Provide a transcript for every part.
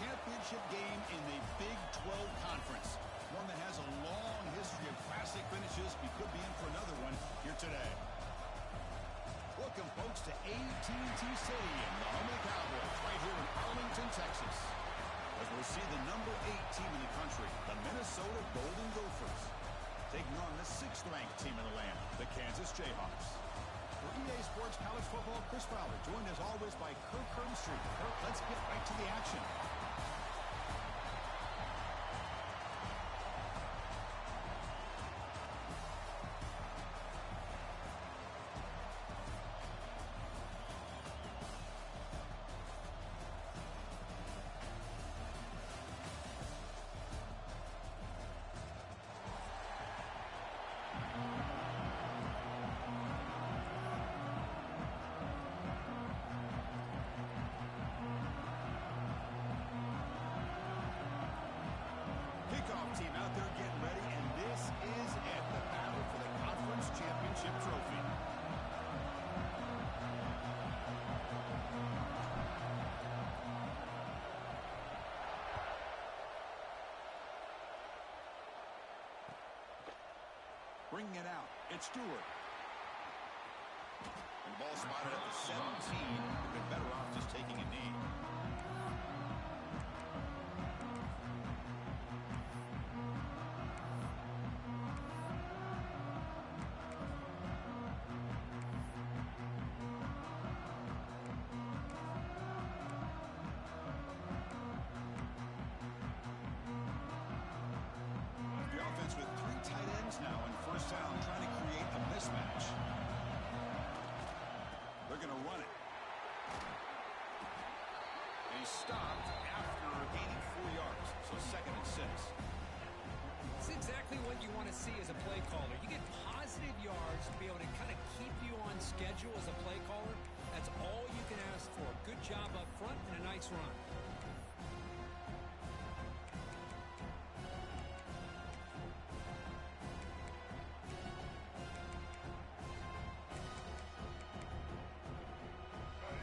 championship game in the Big 12 Conference. One that has a long history of classic finishes. We could be in for another one here today. Welcome, folks, to AT&T Stadium, the home of the Cowboys, right here in Arlington, Texas. As we'll see the number 8 team in the country, the Minnesota Golden Gophers, taking on the 6th-ranked team in the land, the Kansas Jayhawks. For EA Sports College Football, Chris Fowler, joined as always by Kirk Herbstreit. Kirk, let's get right to the action. Team out there getting ready, and this is it, the battle for the conference championship trophy. Bringing it out, it's Stewart. And the ball spotted at the 17. They've been better off just taking a knee. Now in first down, trying to create a mismatch. They're going to run it. And he stopped after gaining 4 yards, so 2nd and 6. It's exactly what you want to see as a play caller. You get positive yards to be able to kind of keep you on schedule as a play caller. That's all you can ask for. Good job up front and a nice run.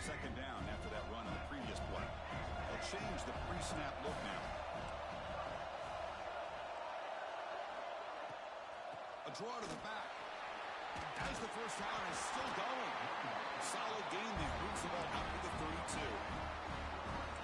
Second down after that run on the previous play. They'll change the pre-snap look now. A draw to the back. As the first down is still going. Solid gain there. Moves the ball up to the 32.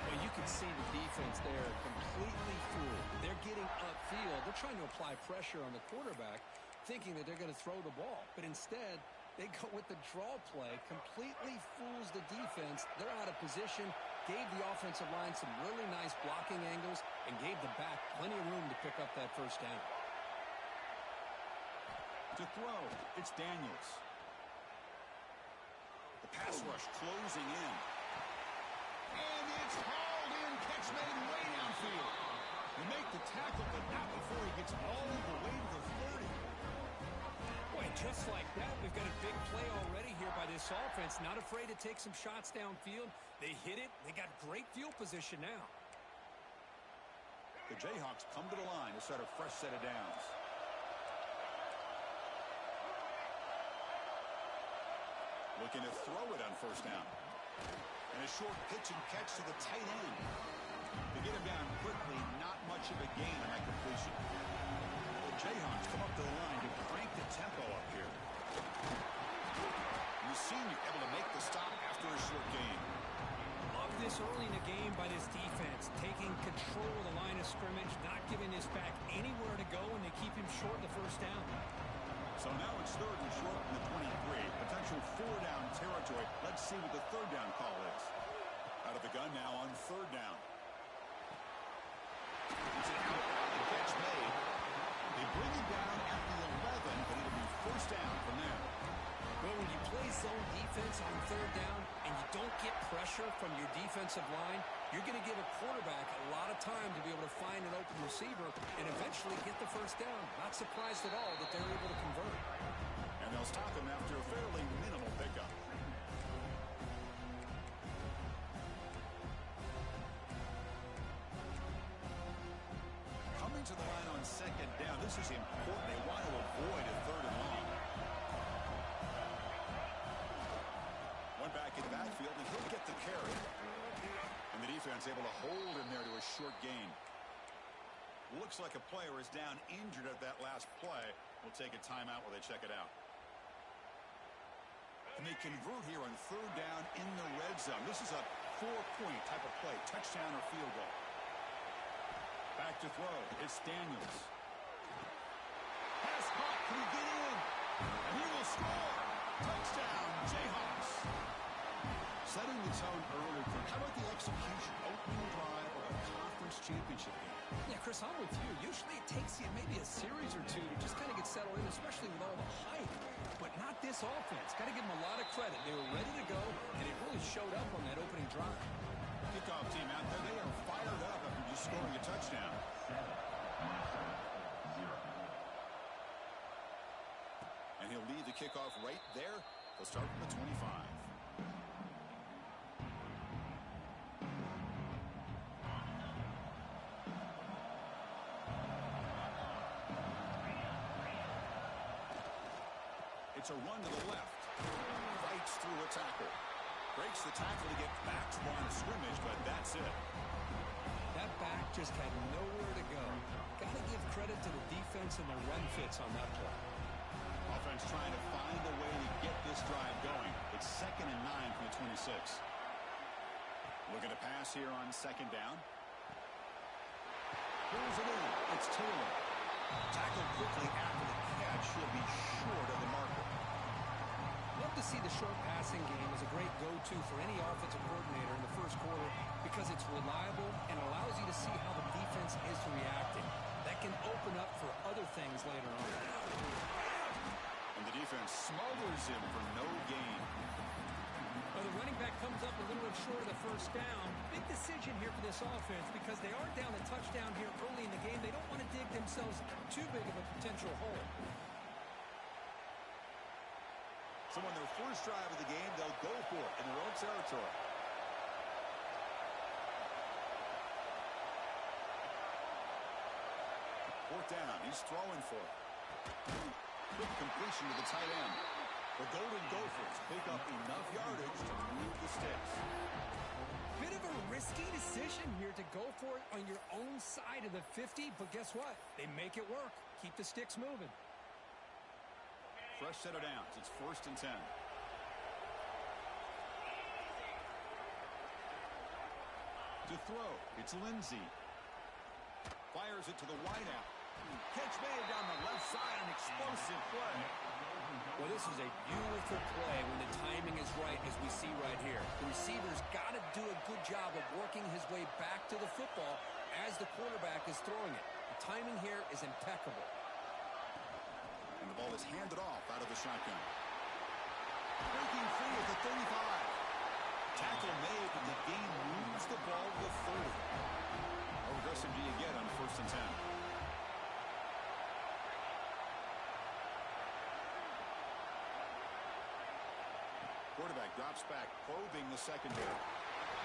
Well, you can see the defense there completely fooled. They're getting upfield. They're trying to apply pressure on the quarterback, thinking that they're going to throw the ball. But instead, they go with the draw play, completely fools the defense. They're out of position, gave the offensive line some really nice blocking angles, and gave the back plenty of room to pick up that first down. To throw, it's Daniels. The pass rush closing in. And it's hauled in, catch made way downfield. You make the tackle, but not before he gets all the way to the 30. Boy, just like that, we've got a big play already here by this offense. Not afraid to take some shots downfield. They hit it. They got great field position now. The Jayhawks come to the line to start a fresh set of downs. Looking to throw it on first down. And a short pitch and catch to the tight end. To get him down quickly, not much of a gain on that completion. Jayhawks come up to the line to crank the tempo up here. And the senior able to make the stop after a short gain. Love this early in the game by this defense, taking control of the line of scrimmage, not giving this back anywhere to go, and they keep him short of the first down. So now it's 3rd and short from the 23. Potential 4-down territory. Let's see what the 3rd down call is. Out of the gun now on 3rd down. It's an out, catch made. They bring him down at the 11, but it'll be first down from there. Well, when you play zone defense on 3rd down and you don't get pressure from your defensive line, you're going to give a quarterback a lot of time to be able to find an open receiver and eventually get the first down. Not surprised at all that they're able to convert. And they'll stop him after a fairly minimal pickup. Coming to the line on 2nd down. This is important. They want to avoid a 3rd and long. One back in the backfield, and he'll get the carry. And the defense able to hold him there to a short gain. Looks like a player is down injured at that last play. We'll take a timeout while they check it out. And they convert here on third down in the red zone. This is a 4-point type of play, touchdown or field goal. Back to throw. It's Daniels. Pass caught. Can he get in? And he will score. Touchdown, Jayhawks. Setting the tone earlier. How about the execution? Opening drive of a conference championship game. Yeah, Chris, I'm with you. Usually it takes you maybe a series or two to just kind of get settled in, especially with all the hype. But not this offense. Got to give them a lot of credit. They were ready to go, and it really showed up on that opening drive. Kickoff team out there. They are fired up after just scoring a touchdown. And he'll lead the kickoff right there. They'll start from the 25. It's a run to the left. Fights through a tackle. Breaks the tackle to get back to line of scrimmage, but that's it. That back just had nowhere to go. Got to give credit to the defense and the run fits on that play. Offense trying to find a way to get this drive going. It's 2nd and 9 from the 26. Looking to pass here on 2nd down. Pulls it in. It's Taylor. Tackled quickly after the catch. He'll be short of the marker. Love to see the short passing game as a great go-to for any offensive coordinator in the first quarter because it's reliable and allows you to see how the defense is reacting. That can open up for other things later on. And the defense smothers him for no gain. Well, the running back comes up a little bit short of the first down. Big decision here for this offense because they are down a touchdown here early in the game. They don't want to dig themselves too big of a potential hole. So on their first drive of the game, they'll go for it in their own territory. Fourth down. He's throwing for it. Quick completion to the tight end. The Golden Gophers pick up enough yardage to move the sticks. Bit of a risky decision here to go for it on your own side of the 50, but guess what? They make it work. Keep the sticks moving. Fresh set of downs. It's 1st and 10. To throw, it's Lindsey. Fires it to the wideout. Catch made down the left side, an explosive play. Well, this is a beautiful play when the timing is right, as we see right here. The receiver's got to do a good job of working his way back to the football as the quarterback is throwing it. The timing here is impeccable. And the ball is handed off out of the shotgun. Breaking free at the 35. Tackle made, but the game moves the ball to the 30. How aggressive do you get on 1st and 10? Quarterback drops back, probing the secondary.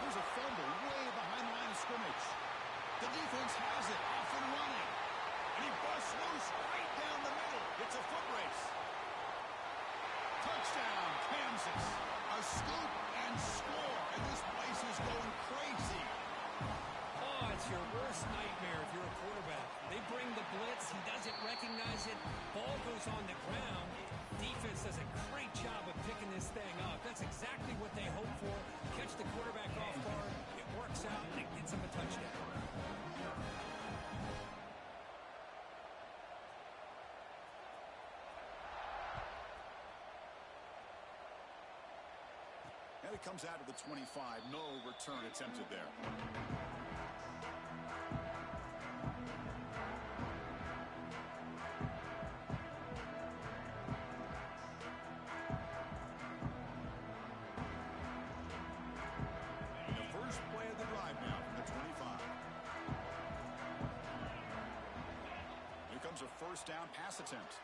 There's a fumble way behind the line of scrimmage. The defense has it, off and running. And he busts loose right down the middle. It's a foot race. Touchdown, Kansas. A scoop and score. And this place is going crazy. Oh, it's your worst nightmare if you're a quarterback. They bring the blitz. He doesn't recognize it. Ball goes on the ground. Defense does a great job of picking this thing up. That's exactly what they hope for. Catch the quarterback off guard. It works out, and it gets him a touchdown. And it comes out of the 25. No return attempted there. The first play of the drive now from the 25. Here comes a first down pass attempt.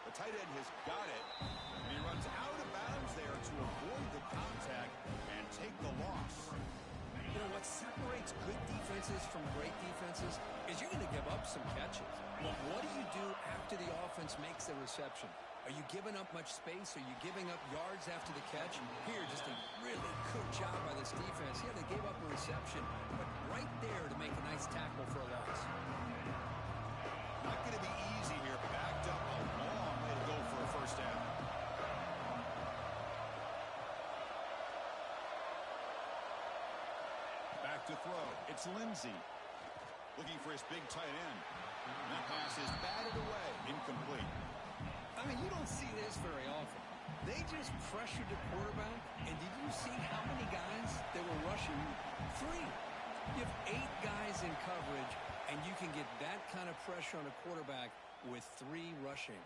The tight end has got it, and he runs out of bounds there to avoid the contact and take the loss. You know, what separates good defenses from great defenses is you're going to give up some catches. But what do you do after the offense makes the reception? Are you giving up much space? Are you giving up yards after the catch? Here, just a really good job by this defense. Yeah, they gave up a reception, but right there to make a nice tackle for a loss. Not going to be easy here. Backed up a long way to go for a first down. Back to throw. It's Lindsey. Looking for his big tight end. And that pass is batted away. Incomplete. I mean, you don't see this very often. They just pressured the quarterback, and did you see how many guys they were rushing? 3. You have 8 guys in coverage, and you can get that kind of pressure on a quarterback with 3 rushing.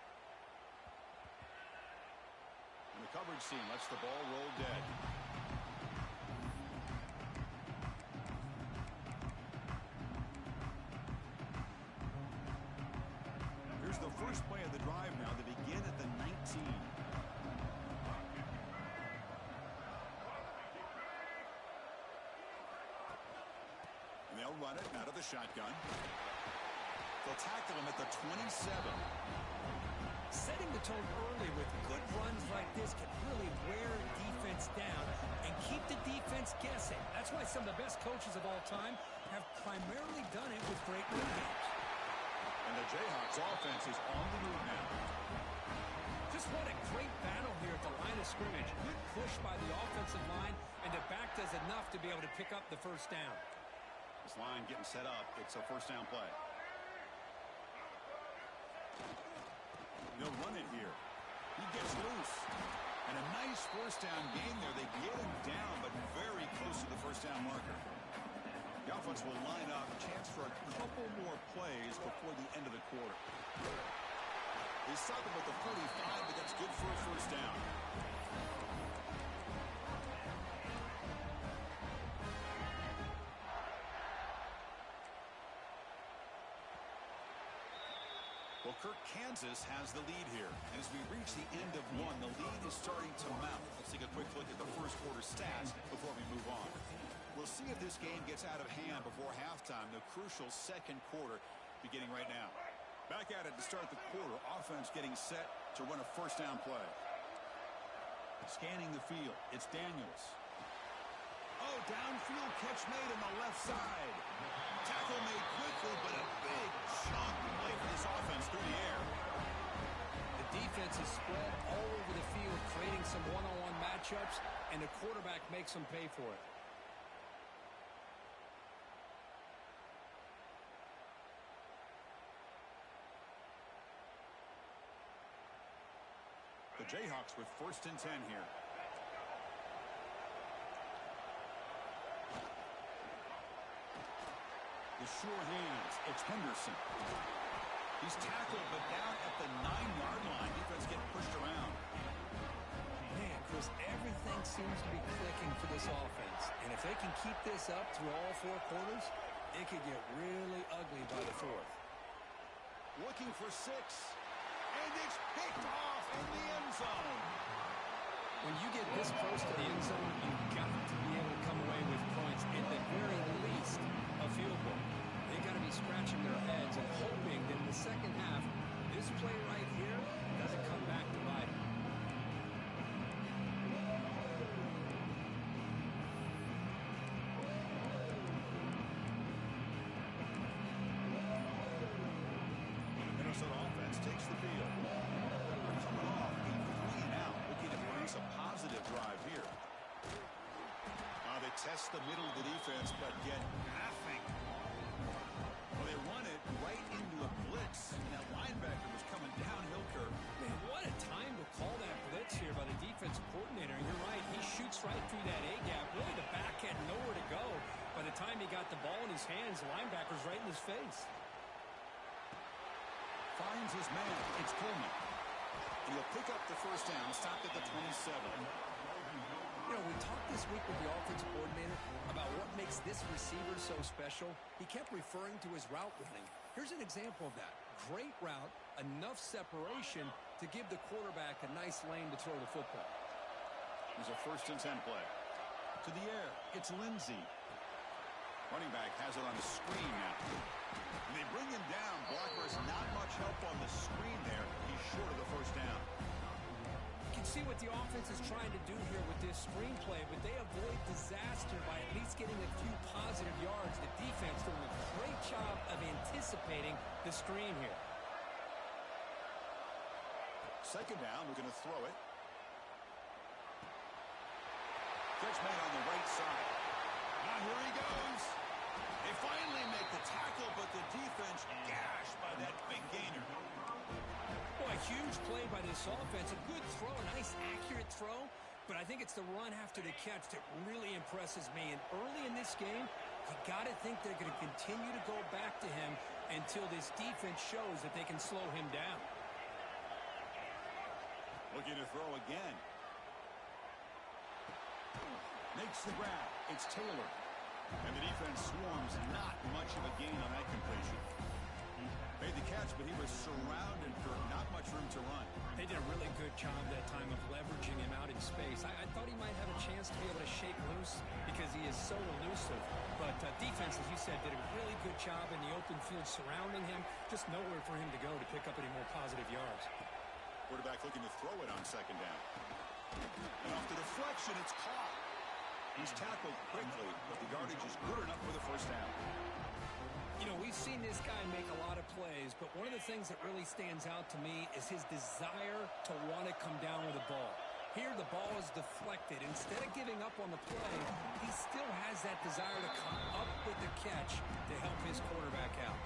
And the coverage team lets the ball roll dead. Here's the first play of the drive now. They begin at the 19. And they'll run it out of the shotgun. They'll tackle him at the 27. Setting the tone early with good runs like this can really wear defense down and keep the defense guessing. That's why some of the best coaches of all time have primarily done it with great run games. And the Jayhawks offense is on the move now. Just what a great battle here at the line of scrimmage. Good push by the offensive line, and the back does enough to be able to pick up the first down. This line getting set up. It's a first down play. They'll run it here. He gets loose. And a nice first down gain there. They get him down, but very close to the first down marker. The offense will line up. Chance for a couple more plays before the end of the quarter. They stop him at the 45, but that's good for a first down. Well, Kirk, Kansas has the lead here. And as we reach the end of one, the lead is starting to mount. Let's take a quick look at the first quarter stats before we move on. We'll see if this game gets out of hand before halftime, the crucial second quarter beginning right now. Back at it to start the quarter. Offense getting set to run a first down play. Scanning the field. It's Daniels. Oh, downfield catch made on the left side. Tackle made quickly, but a big chunk play for this offense through the air. The defense is spread all over the field, creating some one-on-one matchups, and the quarterback makes them pay for it. The Jayhawks with 1st and 10 here. The sure hands. It's Henderson. He's tackled, but down at the 9-yard line. Defense getting pushed around. Man, Chris, everything seems to be clicking for this offense. And if they can keep this up through all 4 quarters, it could get really ugly by the 4th. Looking for 6. And it's picked off in the end zone. When you get this close to the end zone, you've got to be able to come away with points, at the very least, a field goal. They've got to be scratching their heads and hoping that in the second half, this play right here doesn't come back to bite them. Minnesota offense takes the field. They're coming off a 3-and-out, looking to produce a positive drive here. They test the middle of the defense, but get nothing. Well, they run it right into a blitz, and that linebacker was coming downhill curve. Man, what a time to call that blitz here by the defensive coordinator. You're right, he shoots right through that A-gap. Really, the back had nowhere to go. By the time he got the ball in his hands, the linebacker's right in his face. Finds his man. It's Coleman. And he'll pick up the first down, stopped at the 27. You know, we talked this week with the offensive coordinator about what makes this receiver so special. He kept referring to his route running. Here's an example of that. Great route, enough separation to give the quarterback a nice lane to throw the football. There's a 1st and 10 play. To the air, it's Lindsey. Running back has it on the screen now. And they bring him down. Blockers not much help on the screen there. He's short of the first down. You can see what the offense is trying to do here with this screenplay, but they avoid disaster by at least getting a few positive yards. The defense doing a great job of anticipating the screen here. Second down, we're going to throw it. Catch made on the right side. Now here he goes. They finally make the tackle, but the defense gashed by that big gainer. Boy, a huge play by this offense. A good throw, a nice accurate throw. But I think it's the run after the catch that really impresses me. And early in this game, you got to think they're going to continue to go back to him until this defense shows that they can slow him down. Looking to throw again. Makes the grab. It's Taylor. And the defense swarms. Not much of a gain on that completion. Made the catch, but he was surrounded for not much room to run. They did a really good job that time of leveraging him out in space. I thought he might have a chance to be able to shake loose because he is so elusive. But defense, as you said, did a really good job in the open field surrounding him. Just nowhere for him to go to pick up any more positive yards. Quarterback looking to throw it on second down. And off the deflection, it's caught. He's tackled quickly, but the yardage is good enough for the first down. You know, we've seen this guy make a lot of plays, but one of the things that really stands out to me is his desire to want to come down with the ball. Here, the ball is deflected. Instead of giving up on the play, he still has that desire to come up with the catch to help his quarterback out.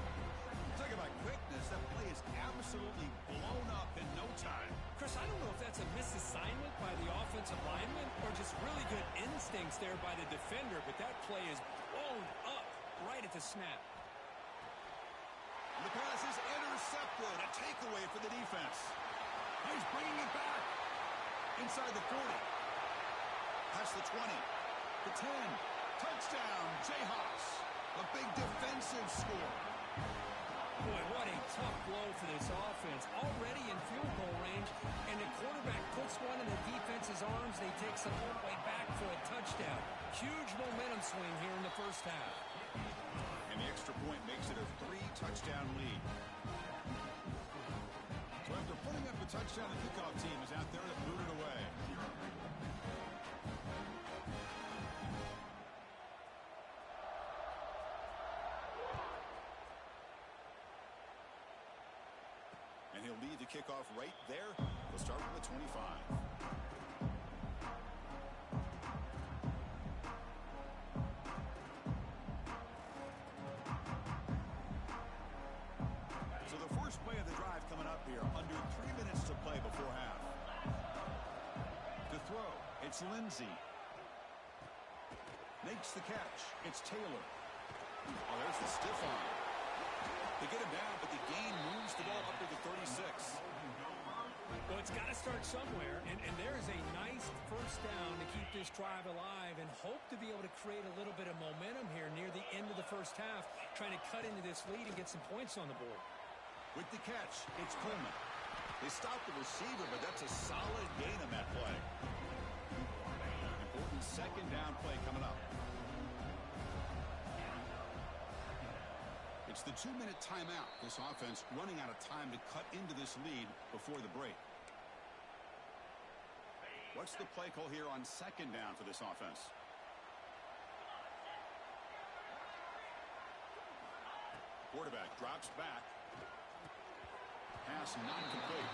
Talk about quickness. That play is absolutely blown up in no time. Chris, I don't know if that's a misassignment by the offensive lineman or just really good instincts there by the defender, but that play is blown up right at the snap. The pass is intercepted. A takeaway for the defense. He's bringing it back. Inside the 40. Past the 20. The 10. Touchdown, Jayhawks. A big defensive score. Boy, what a tough blow for this offense. Already in field goal range, and the quarterback puts one in the defense's arms, and he takes it all the way back for a touchdown. Huge momentum swing here in the first half. And the extra point makes it a 3-touchdown lead. So after putting up a touchdown, the kickoff team is out there to boot it away. And he'll lead the kickoff right there. We'll start from the 25. Play of the drive coming up here. Under 3 minutes to play before half. To throw, it's Lindsey. Makes the catch. It's Taylor. Oh, there's the stiff arm. They get him down, but the gain moves the ball up to the 36. Well, it's got to start somewhere, and there's a nice first down to keep this drive alive and hope to be able to create a little bit of momentum here near the end of the first half, trying to cut into this lead and get some points on the board. With the catch, it's Coleman. They stop the receiver, but that's a solid gain on that play. Important second down play coming up. It's the 2-minute timeout. This offense running out of time to cut into this lead before the break. What's the play call here on second down for this offense? Quarterback drops back. Pass not complete.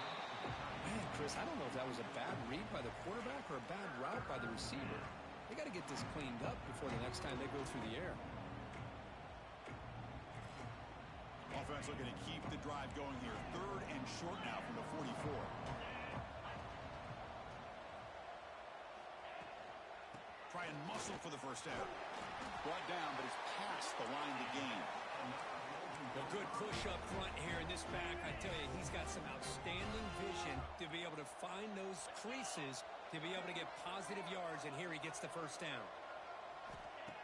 Man, Chris, I don't know if that was a bad read by the quarterback or a bad route by the receiver. They got to get this cleaned up before the next time they go through the air. Offense looking to keep the drive going here. 3rd and short now from the 44. Try and muscle for the first down. Brought down, but it's past the line to gain. A good push up front here in this back. I tell you, he's got some outstanding vision to be able to find those creases, to be able to get positive yards, and here he gets the first down.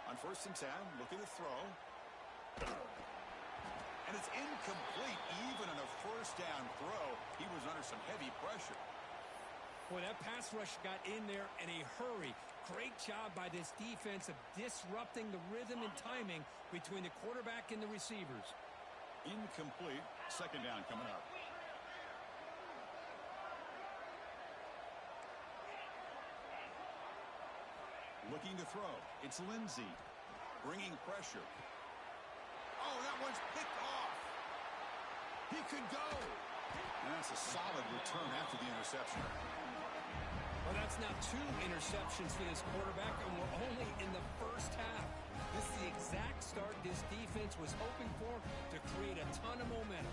On 1st and 10, looking to throw. And it's incomplete. Even on a first down throw, he was under some heavy pressure. Boy, that pass rush got in there in a hurry. Great job by this defense of disrupting the rhythm and timing between the quarterback and the receivers. Incomplete. Second down coming up. Looking to throw. It's Lindsey. Bringing pressure. Oh, that one's picked off. He could go. And that's a solid return after the interception. Well, that's now 2 interceptions for this quarterback, and we're only in the first half. This is the exact start this defense was hoping for to create a ton of momentum.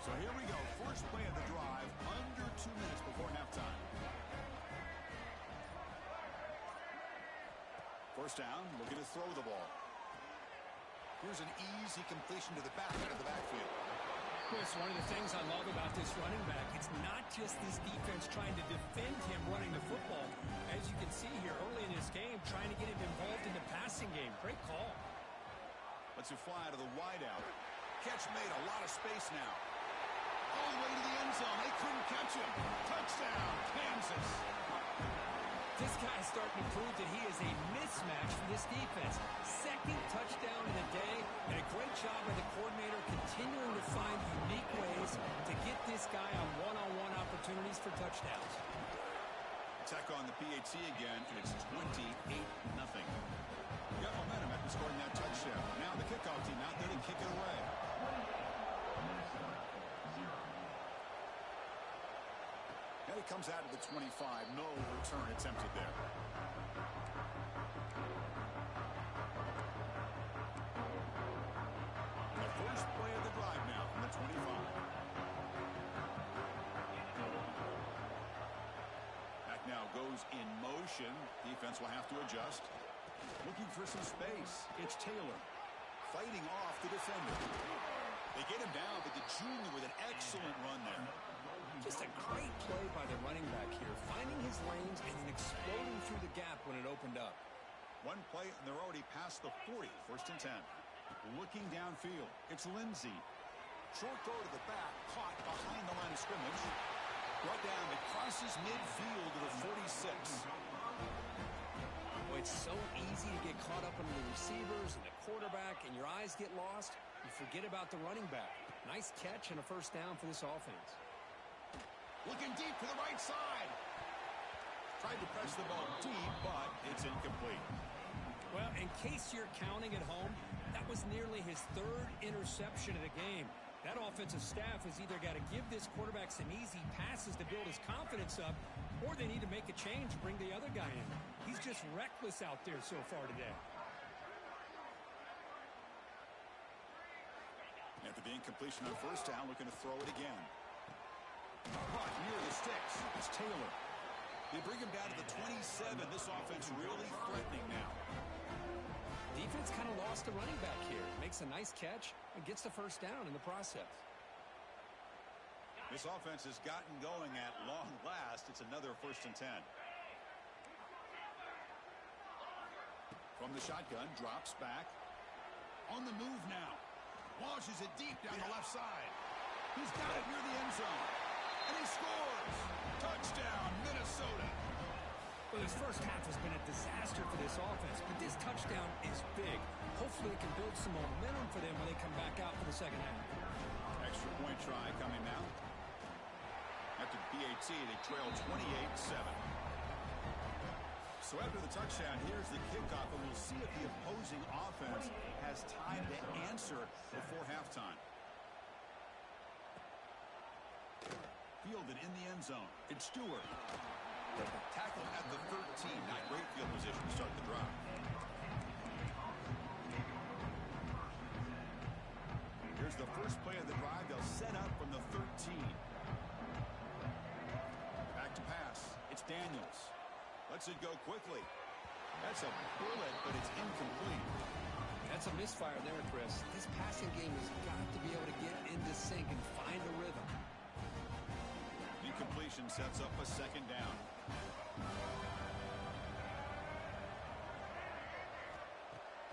So here we go. First play of the drive, under 2 minutes before halftime. First down, looking to throw the ball. Here's an easy completion to the back end of the backfield. Chris, one of the things I love about this running back, it's not just this defense trying to defend him running the football. As you can see here early in this game, trying to get him involved in the passing game. Great call. Lets it fly to the wideout. Catch made, a lot of space now. All the way to the end zone. They couldn't catch him. Touchdown, Kansas. This guy is starting to prove that he is a mismatch for this defense. Second touchdown of the day, and a great job by the coordinator continuing to find unique ways to get this guy on one-on-one opportunities for touchdowns. Attack on the PAT again, and it's 28-0. Got momentum after scoring that touchdown. Now the kickoff team out there to kick it away. And it comes out to the 25. No return attempted there. The first play of the drive now from the 25. Back now goes in motion. Defense will have to adjust. Looking for some space. It's Taylor fighting off the defender. They get him down, but the junior with an excellent run there. Just a great play by the running back here, finding his lanes and then exploding through the gap when it opened up. One play, and they're already past the 40. First and 10. Looking downfield. It's Lindsey. Short throw to the back, caught behind the line of scrimmage. Brought down, it crosses midfield to the 46. Well, it's so easy to get caught up in the receivers and the quarterback, and your eyes get lost. You forget about the running back. Nice catch and a first down for this offense. Looking deep to the right side. Tried to press the ball deep, but it's incomplete. Well, in case you're counting at home, that was nearly his 3rd interception of the game. That offensive staff has either got to give this quarterback some easy passes to build his confidence up, or they need to make a change, bring the other guy in. He's just reckless out there so far today. After the incompletion on first down, looking to throw it again. But near the sticks, it's Taylor. They bring him down to the 27. This offense really threatening now. Defense kind of lost the running back here. Makes a nice catch and gets the first down in the process. This offense has gotten going at long last. It's another first and 10. From the shotgun, drops back. On the move now. Launches it deep down the left side. He's got it near the end zone. And he scores! Touchdown, Minnesota! Well, this first half has been a disaster for this offense, but this touchdown is big. Hopefully it can build some momentum for them when they come back out for the second half. Extra point try coming now. After PAT, they trail 28-7. So after the touchdown, here's the kickoff, and we'll see if the opposing offense has time to answer before halftime. Fielded in the end zone. It's Stewart. Tackle at the 13. Not great field position to start the drive. Here's the first play of the drive. They'll set up from the 13. Back to pass. It's Daniels. Lets it go quickly. That's a bullet, but it's incomplete. That's a misfire there, Chris. This passing game has got to be able to get into sync and find a rhythm. Completion sets up a second down.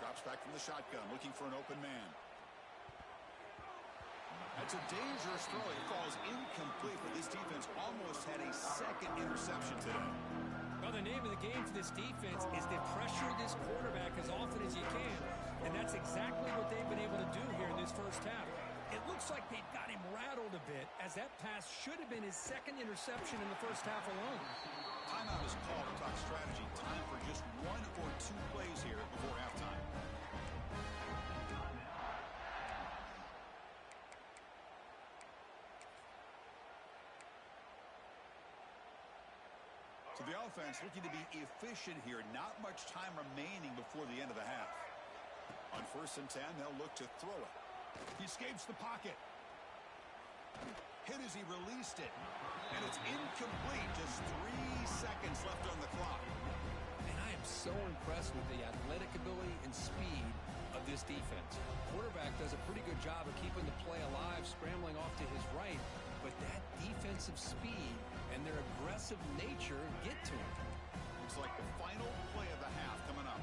Drops back from the shotgun, looking for an open man. That's a dangerous throw. It falls incomplete, but this defense almost had a second interception today. Well, the name of the game for this defense is to pressure this quarterback as often as you can, and that's exactly what they've been able to do here in this first half. It looks like they've got him rattled a bit, as that pass should have been his second interception in the first half alone. Timeout is called to talk strategy. Time for just 1 or 2 plays here before halftime. So the offense looking to be efficient here. Not much time remaining before the end of the half. On 1st and 10, they'll look to throw it. He escapes the pocket. Hit as he released it. And it's incomplete. Just 3 seconds left on the clock. And I am so impressed with the athletic ability and speed of this defense. Quarterback does a pretty good job of keeping the play alive, scrambling off to his right. But that defensive speed and their aggressive nature get to him. Looks like the final play of the half coming up.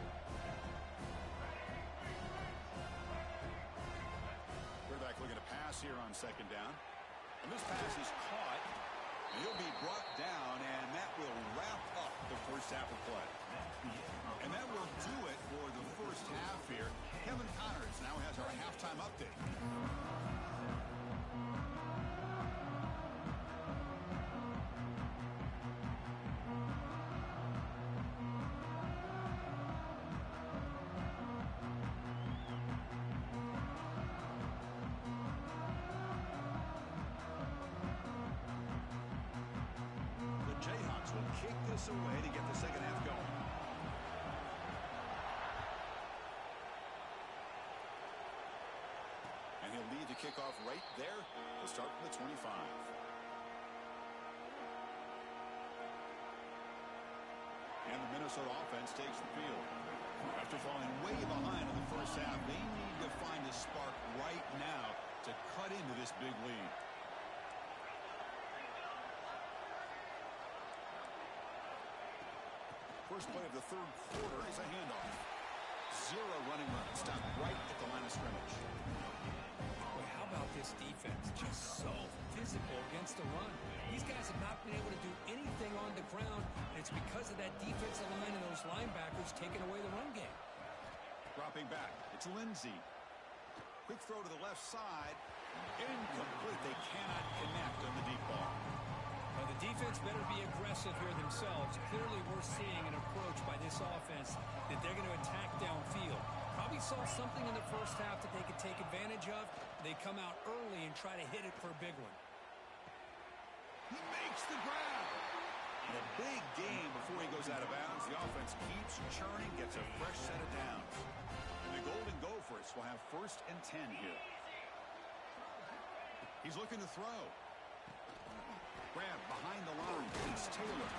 Quarterback looking to pass here on 2nd down. And this pass is caught. He'll be brought down, and that will wrap up the first half of play. And that will do it for the first half here. Kevin Connors now has our halftime update. Kick this away to get the second half going. And he'll lead the kickoff right there. He'll start from the 25. And the Minnesota offense takes the field. After falling way behind in the first half, they need to find a spark right now to cut into this big lead. First play of the 3rd quarter is a handoff. 0 running room. Stopped right at the line of scrimmage. Boy, how about this defense? Just so physical against the run. These guys have not been able to do anything on the ground, and it's because of that defensive line and those linebackers taking away the run game. Dropping back. It's Lindsey. Quick throw to the left side. Incomplete. They cannot connect on the deep ball. Well, the defense better be aggressive here themselves. Clearly, we're seeing an approach by this offense that they're going to attack downfield. Probably saw something in the first half that they could take advantage of. They come out early and try to hit it for a big one. He makes the grab. And a big gain before he goes out of bounds. The offense keeps churning, gets a fresh set of downs. And the Golden Gophers will have 1st and 10 here. He's looking to throw. Grab behind the line. It's Taylor.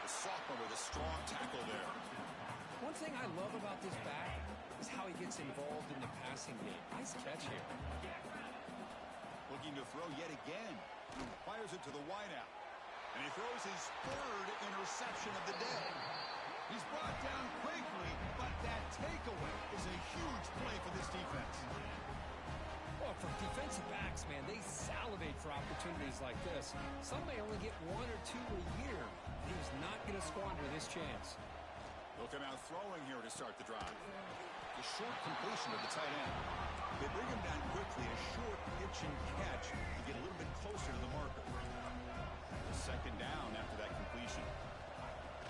The sophomore with a strong tackle there. One thing I love about this back is how he gets involved in the passing game. Nice catch here. Looking to throw yet again. Fires it to the wideout. And he throws his 3rd interception of the day. He's brought down quickly, but that takeaway is a huge play for this defense. Well, for defensive backs, man, they salivate for opportunities like this. Some may only get 1 or 2 a year. He was not going to squander this chance. They'll come out throwing here to start the drive. The short completion of the tight end. They bring him down quickly, a short pitch and catch to get a little bit closer to the marker. The 2nd down after that completion.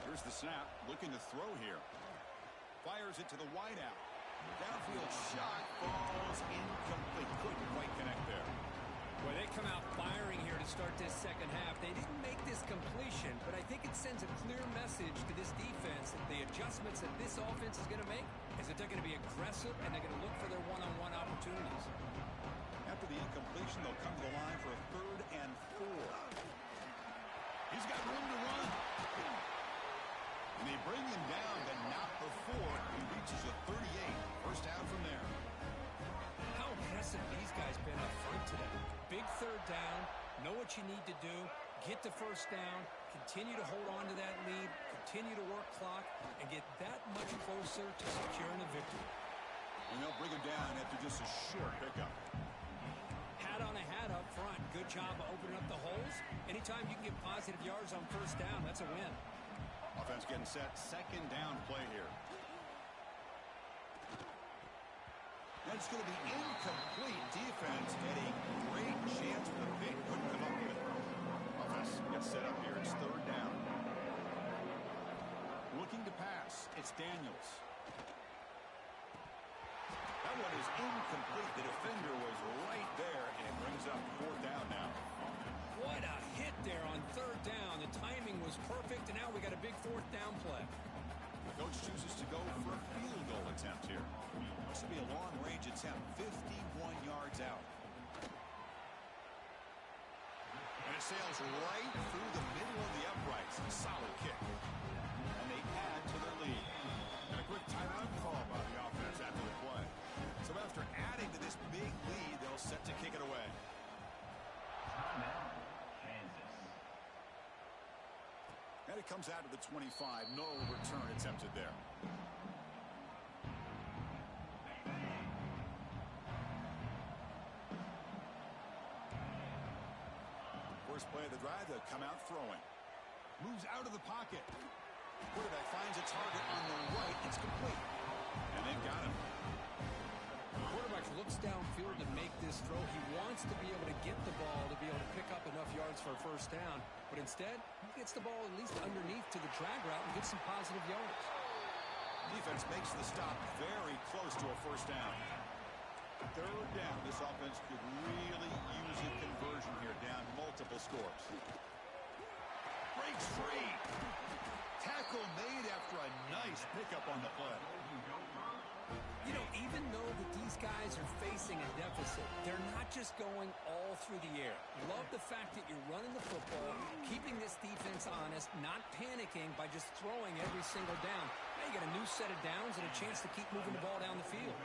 Here's the snap, looking to throw here. Fires it to the wideout. Downfield shot falls incomplete. Couldn't quite connect there. Well, they come out firing here to start this second half. They didn't make this completion, but I think it sends a clear message to this defense that the adjustments that this offense is going to make is that they're going to be aggressive and they're going to look for their one-on-one opportunities. After the incompletion, they'll come to the line for a 3rd and 4. He's got room to run. And they bring him down, but not before he reaches a 38. First down from there. How impressive these guys been up front today. Big 3rd down, know what you need to do, get the first down, continue to hold on to that lead, continue to work clock, and get that much closer to securing a victory. And they'll bring him down after just a short pickup. Hat on a hat up front. Good job of opening up the holes. Anytime you can get positive yards on first down, that's a win. A Offense getting set. Second down play here. That's going to be incomplete. Defense had a great chance for the pick. Couldn't come up with it. Offense gets set up here. It's third down. Looking to pass. It's Daniels. That one is incomplete. The defender was right there and brings up fourth down now. What a hit there on third down. The timing was perfect, and now we got a big fourth down play. The coach chooses to go for a field goal attempt here. This will be a long-range attempt, 51 yards out. And it sails right through the middle of the uprights. A solid kick. And they add to their lead. And a quick timeout call by the offense after the play. So after adding to this big lead, they'll set to kick it away. And it comes out to the 25. No return attempted there. First play of the drive, they'll come out throwing. Moves out of the pocket. Quarterback finds a target on the right. It's complete. And they've got him. The quarterback looks downfield to make this throw. He wants to be able to get the ball to be able to pick up enough yards for a first down. But instead, he gets the ball at least underneath to the drag route and gets some positive yards. Defense makes the stop very close to a first down. Third down. This offense could really use a conversion here, down multiple scores. Breaks free. Tackle made after a nice pickup on the play. You know, even though that these guys are facing a deficit, they're not just going all through the air. Love the fact that you're running the football, keeping this defense honest, not panicking by just throwing every single down. Now you got a new set of downs and a chance to keep moving the ball down the field.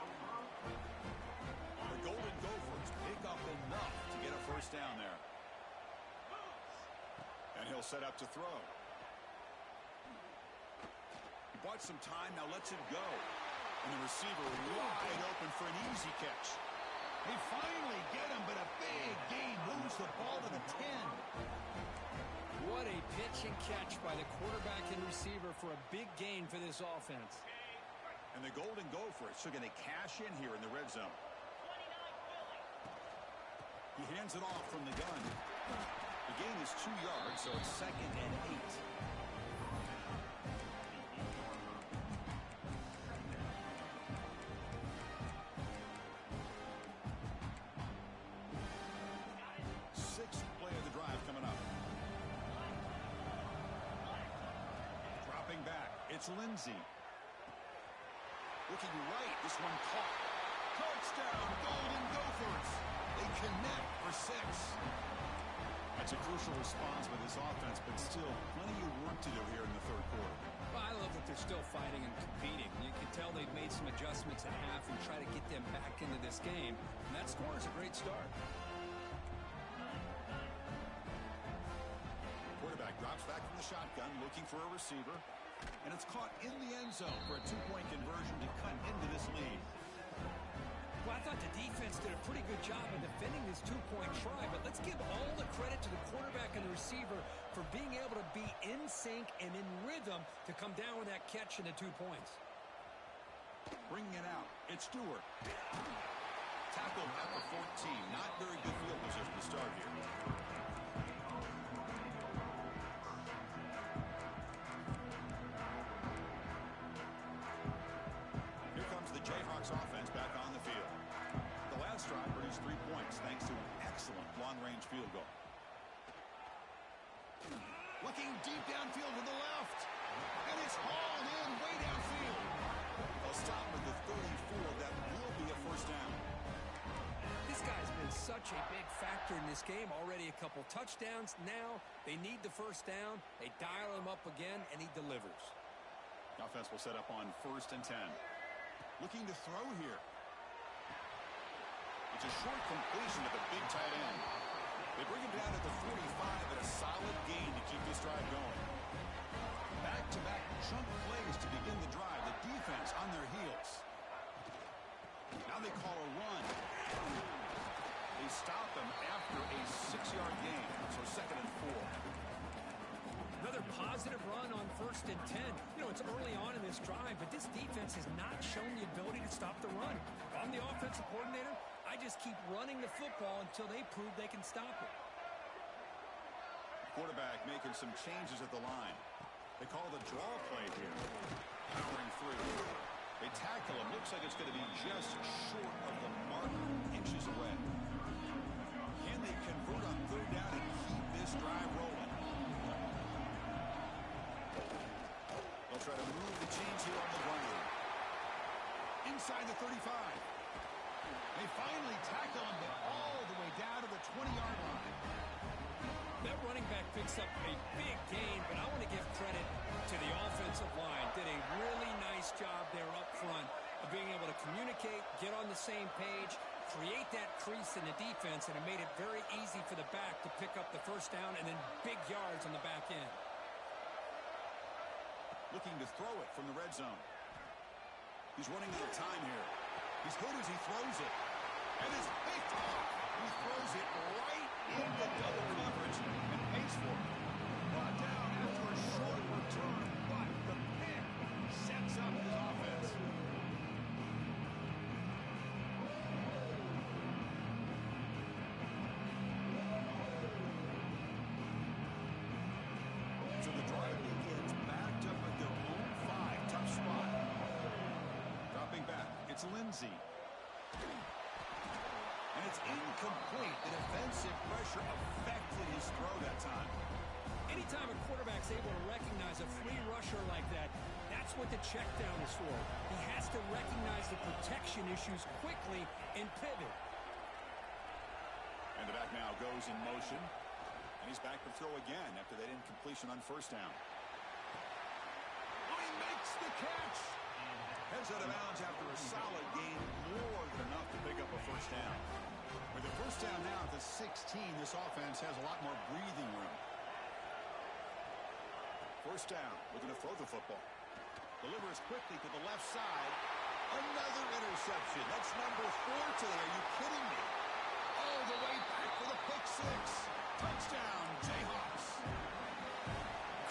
The Golden Gophers pick up enough to get a first down there. And he'll set up to throw. He bought some time, now lets it go. And the receiver wide open for an easy catch. They finally get him, but a big gain moves the ball to the 10. What a pitch and catch by the quarterback and receiver for a big gain for this offense. And the Golden Gophers are going to cash in here in the red zone. He hands it off from the gun. The gain is 2 yards, so it's 2nd and 8. Sixth play of the drive coming up. Dropping back. It's Lindsey. Looking right. This one caught. Touchdown, Golden Gophers. They connect for 6. That's a crucial response by this offense, but still plenty of work to do here in the third quarter. Well, I love that they're still fighting and competing. You can tell they've made some adjustments at half and try to get them back into this game. And that score is a great start. Quarterback drops back from the shotgun, looking for a receiver. And it's caught in the end zone for a 2-point conversion to cut into this lead. Well, I thought the defense did a pretty good job of defending this 2-point try, but let's give all the credit to the quarterback and the receiver for being able to be in sync and in rhythm to come down with that catch and the 2 points. Bringing it out, it's Stewart. Tackled at the 14. Not very good field position to start here. Here comes the Jayhawks offense back on the field. The last drive produced 3 points thanks to an excellent long-range field goal. Looking deep downfield to the left. And it's hauled in way downfield. They'll stop with the 34. That will be a first down. This guy's been such a big factor in this game. Already a couple touchdowns. Now they need the first down. They dial him up again, and he delivers. The offense will set up on 1st and 10. Looking to throw here. It's a short completion of the big tight end. They bring him down at the 45 at a solid gain to keep this drive going. Back-to-back chunk plays to begin the drive. The defense on their heels. Now they call a run. They stop him after a 6-yard gain. So 2nd and 4. Another positive run on 1st and 10. You know, it's early on in this drive, but this defense has not shown the ability to stop the run. If I'm the offensive coordinator, I just keep running the football until they prove they can stop it. Quarterback making some changes at the line. They call the draw play here. Powering through. They tackle him. Looks like it's going to be just short of the marker, inches away. Can they convert on third down and keep this drive rolling? They'll try to move the chains here on the ground. Inside the 35. They finally tackle him, but all the way down to the 20-yard line. That running back picks up a big gain, but I want to give credit to the offensive line. Did a really nice job there up front of being able to communicate, get on the same page, create that crease in the defense, and it made it very easy for the back to pick up the first down and then big yards on the back end. Looking to throw it from the red zone. He's running out of time here. He's good as he throws it. And it's picked off. He throws it right into double coverage and pays for it. Brought down after a short return, but the pick sets up his offense. So the drive begins backed up at their own 5. Tough spot. Dropping back, it's Lindsey. And it's incomplete. The defensive pressure affected his throw that time. Anytime a quarterback's able to recognize a free rusher like that, that's what the check down is for. He has to recognize the protection issues quickly and pivot. And the back now goes in motion. And he's back to throw again after that incompletion on first down. Oh, he makes the catch. Heads out of bounds after a solid gain, more than enough to pick up a first down. With the first down now at the 16, this offense has a lot more breathing room. First down, looking to throw the football. Delivers quickly to the left side. Another interception. That's number 4 today. Are you kidding me? All the way back for the pick 6. Touchdown, Jayhawks.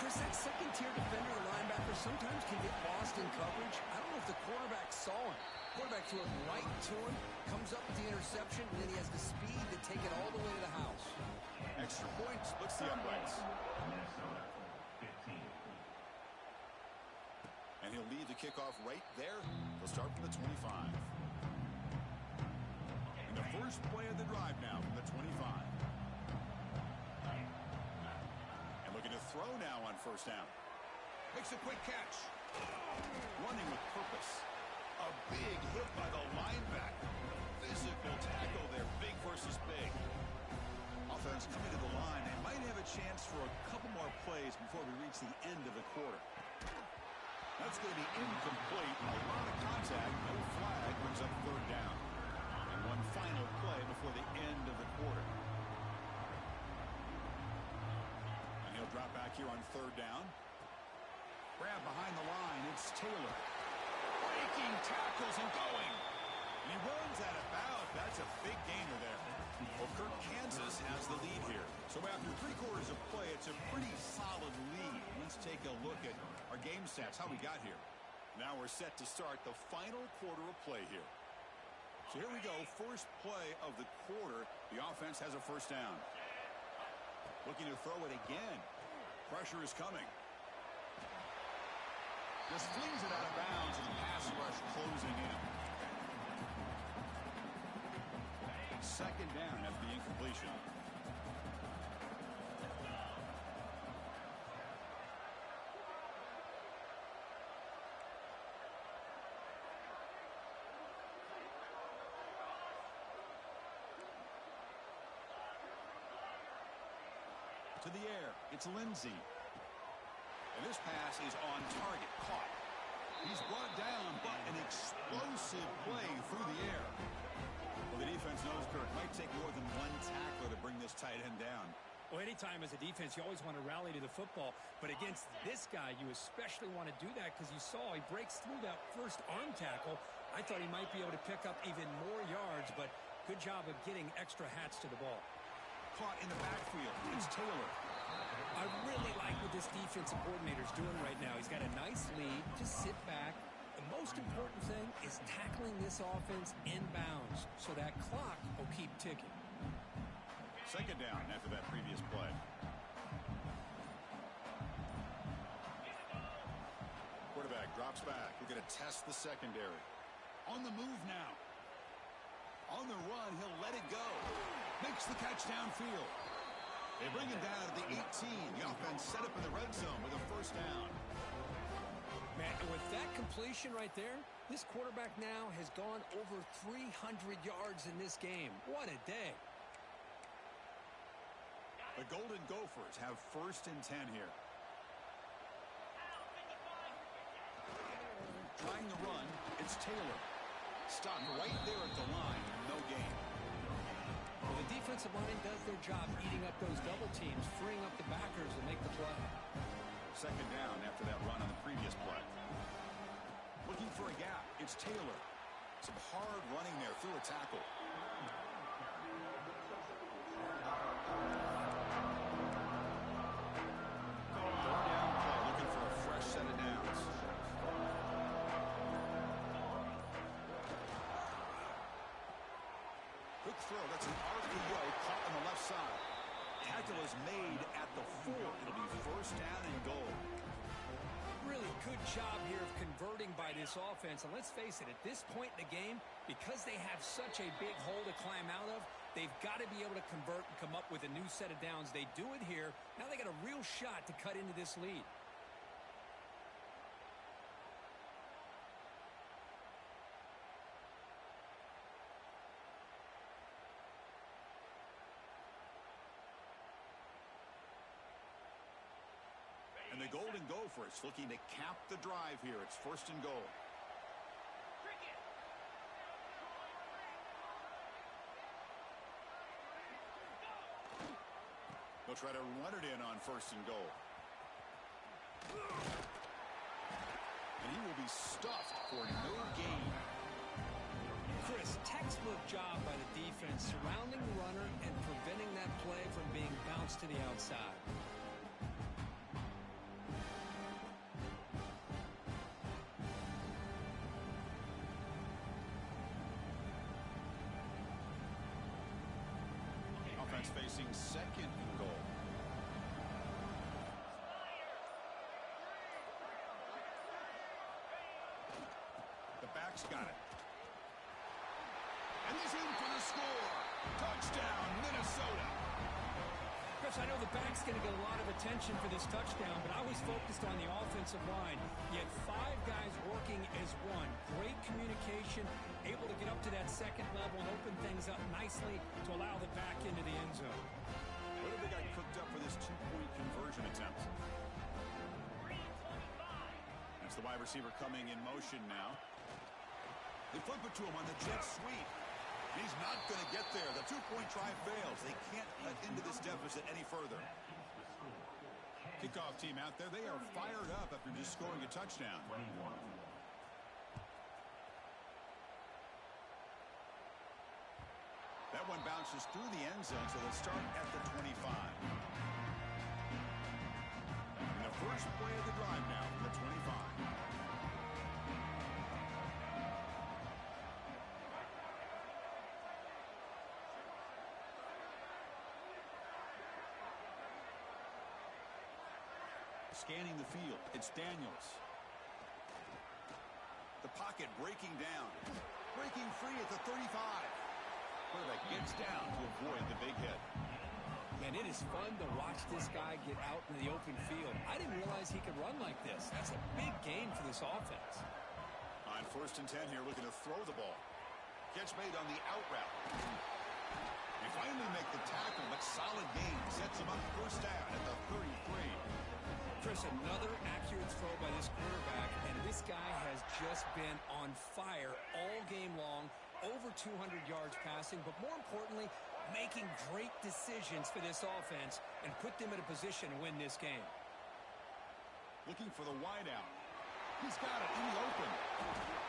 Chris, that second-tier defender or linebacker sometimes can get lost in coverage. I don't know if the quarterback saw him. Quarterback threw it right to him, comes up with the interception, and then he has the speed to take it all the way to the house. Extra point splits the uprights. And he'll leave the kickoff right there. He'll start from the 25. And the first play of the drive now from the 25. And looking to throw now on first down. Makes a quick catch. Running with purpose. A big hit by the linebacker. Physical tackle there. Big versus big. Offense coming to the line. They might have a chance for a couple more plays before we reach the end of the quarter. That's going to be incomplete. A lot of contact. No flag. Brings up third down. And one final play before the end of the quarter. And he'll drop back here on third down. Grab behind the line. It's Taylor. Breaking tackles and going. And he runs out of bounds. That's a big gainer there. Well, Kirk, Kansas has the lead here. So after 3 quarters of play, it's a pretty solid lead. Let's take a look at our game stats, how we got here. Now we're set to start the final quarter of play here. So here we go. First play of the quarter. The offense has a first down. Looking to throw it again. Pressure is coming. Just flings it out of bounds, and the pass rush closing in. Second down after the incompletion. To the air, it's Lindsey. And this pass is on target, caught. He's brought down, but an explosive play through the air. Well, the defense knows Kirk might take more than one tackler to bring this tight end down. Well, anytime as a defense, you always want to rally to the football. But against this guy, you especially want to do that because you saw he breaks through that first arm tackle. I thought he might be able to pick up even more yards, but good job of getting extra hats to the ball. Caught in the backfield. It's Taylor. I really like what this defensive coordinator is doing right now. He's got a nice lead. Just sit back. The most important thing is tackling this offense inbounds so that clock will keep ticking. Second down after that previous play. Quarterback drops back. We're going to test the secondary. On the move now. On the run, he'll let it go. Makes the catch downfield. They bring him down at the 18. The offense set up in the red zone with a first down. Man, and with that completion right there, this quarterback now has gone over 300 yards in this game. What a day. The Golden Gophers have first and 10 here. Trying the run, it's Taylor. Stopped right there at the line, no gain. Well, the defensive line does their job eating up those double teams, freeing up the backers to make the play. Second down after that run on the previous play. Looking for a gap, it's Taylor. Some hard running there through a tackle. Third down play, looking for a fresh set of downs. Quick throw, that's an RPO caught on the left side. Tackle is made at the 4. It'll be first down and goal. Really good job here of converting by this offense. And let's face it, at this point in the game, because they have such a big hole to climb out of, they've got to be able to convert and come up with a new set of downs. They do it here. Now they got a real shot to cut into this lead. And the Golden Gophers looking to cap the drive here. It's first and goal. They'll try to run it in on first and goal. And he will be stuffed for no gain. Chris, textbook job by the defense surrounding the runner and preventing that play from being bounced to the outside. Facing second and goal. The back's got it. And he's in for the score. Touchdown, Minnesota. Chris, I know the back's going to get a lot of attention for this touchdown, but I was focused on the offensive line. You had 5 guys working as one. Great communication, able to get up to that second level and open things up nicely to allow the back into the end zone. What have they got cooked up for this 2-point conversion attempt? That's the wide receiver coming in motion now. They flip it to him on the jet sweep. He's not going to get there. The 2-point try fails. They can't cut into this deficit any further. Kickoff team out there. They are fired up after just scoring a touchdown. That one bounces through the end zone, so they'll start at the 25. And the first play of the drive now from the 25. Scanning the field, it's Daniels. The pocket breaking down. Breaking free at the 35. Quarterback gets down to avoid the big hit. Man, it is fun to watch this guy get out in the open field. I didn't realize he could run like this. That's a big gain for this offense. On first and 10 here, looking to throw the ball. Catch made on the out route. They finally make the tackle, but solid gain. Sets him up first down at the 33. Chris, another accurate throw by this quarterback, and this guy has just been on fire all game long, over 200 yards passing, but more importantly, making great decisions for this offense and put them in a position to win this game. Looking for the wideout. He's got it in the open.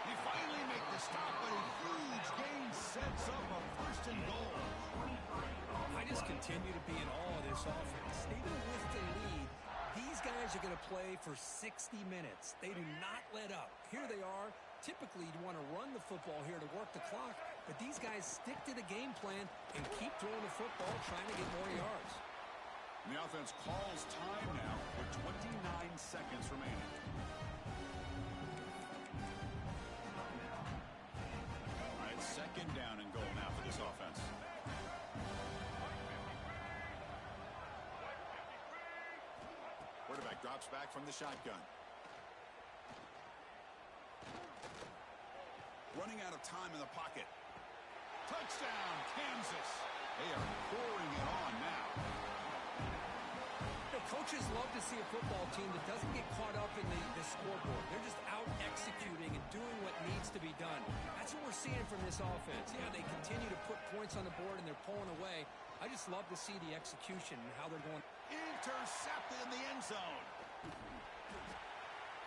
They finally make the stop, but a huge gain sets up a first and goal. I just continue to be in awe of this offense. Even with the lead, these guys are going to play for 60 minutes. They do not let up. Here they are. Typically, you'd want to run the football here to work the clock, but these guys stick to the game plan and keep throwing the football, trying to get more yards. The offense calls time now with 29 seconds remaining. All right, second down and goal now for this offense. Quarterback drops back from the shotgun. Running out of time in the pocket. Touchdown, Kansas. They are pouring it on now. Coaches love to see a football team that doesn't get caught up in the scoreboard. They're just out executing and doing what needs to be done. That's what we're seeing from this offense. Yeah, they continue to put points on the board and they're pulling away. I just love to see the execution and how they're going. Intercepted in the end zone.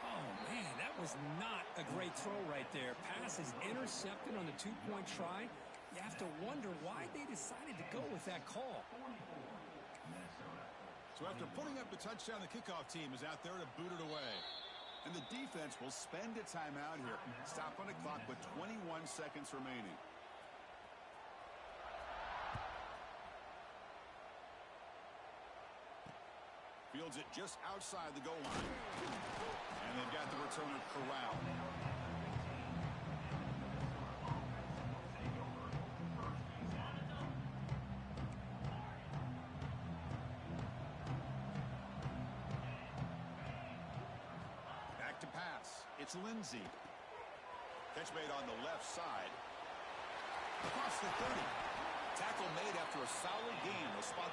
Oh, man, that was not a great throw right there. Pass is intercepted on the two-point try. You have to wonder why they decided to go with that call. So after putting up the touchdown, the kickoff team is out there to boot it away. And the defense will spend a timeout here. Stop on the clock with 21 seconds remaining. Fields it just outside the goal line. And they've got the returner corralled. It's Lindsey. Catch made on the left side. Across the 30. Tackle made after a solid gain. The spot